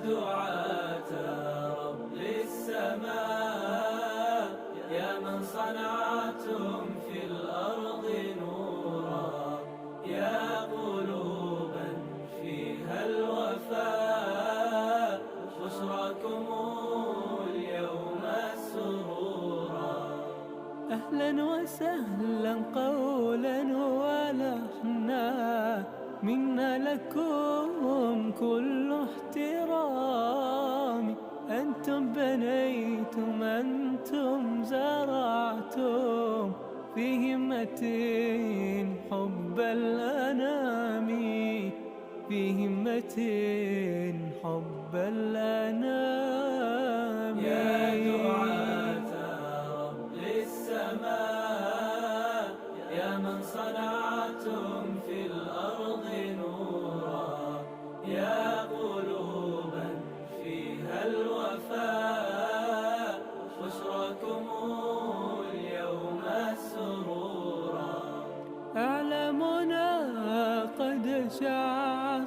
دعاة رب السماء، يا من صنعتم في الأرض نورا، يا قلوبا فيها الوفاء، بشراكم اليوم السرورا. أهلا وسهلا قولا ولحنا، منا لكم كل احترام. أنتم بنيتم، أنتم زرعتم في همة حب الأنام، في همة حب الأنام. يا دعاة رب السماء، يا من صنعتم في الأرض نورا، يا قلوبا فيها الوفاء، بشراكم اليوم السرورا. أعلامنا قد شع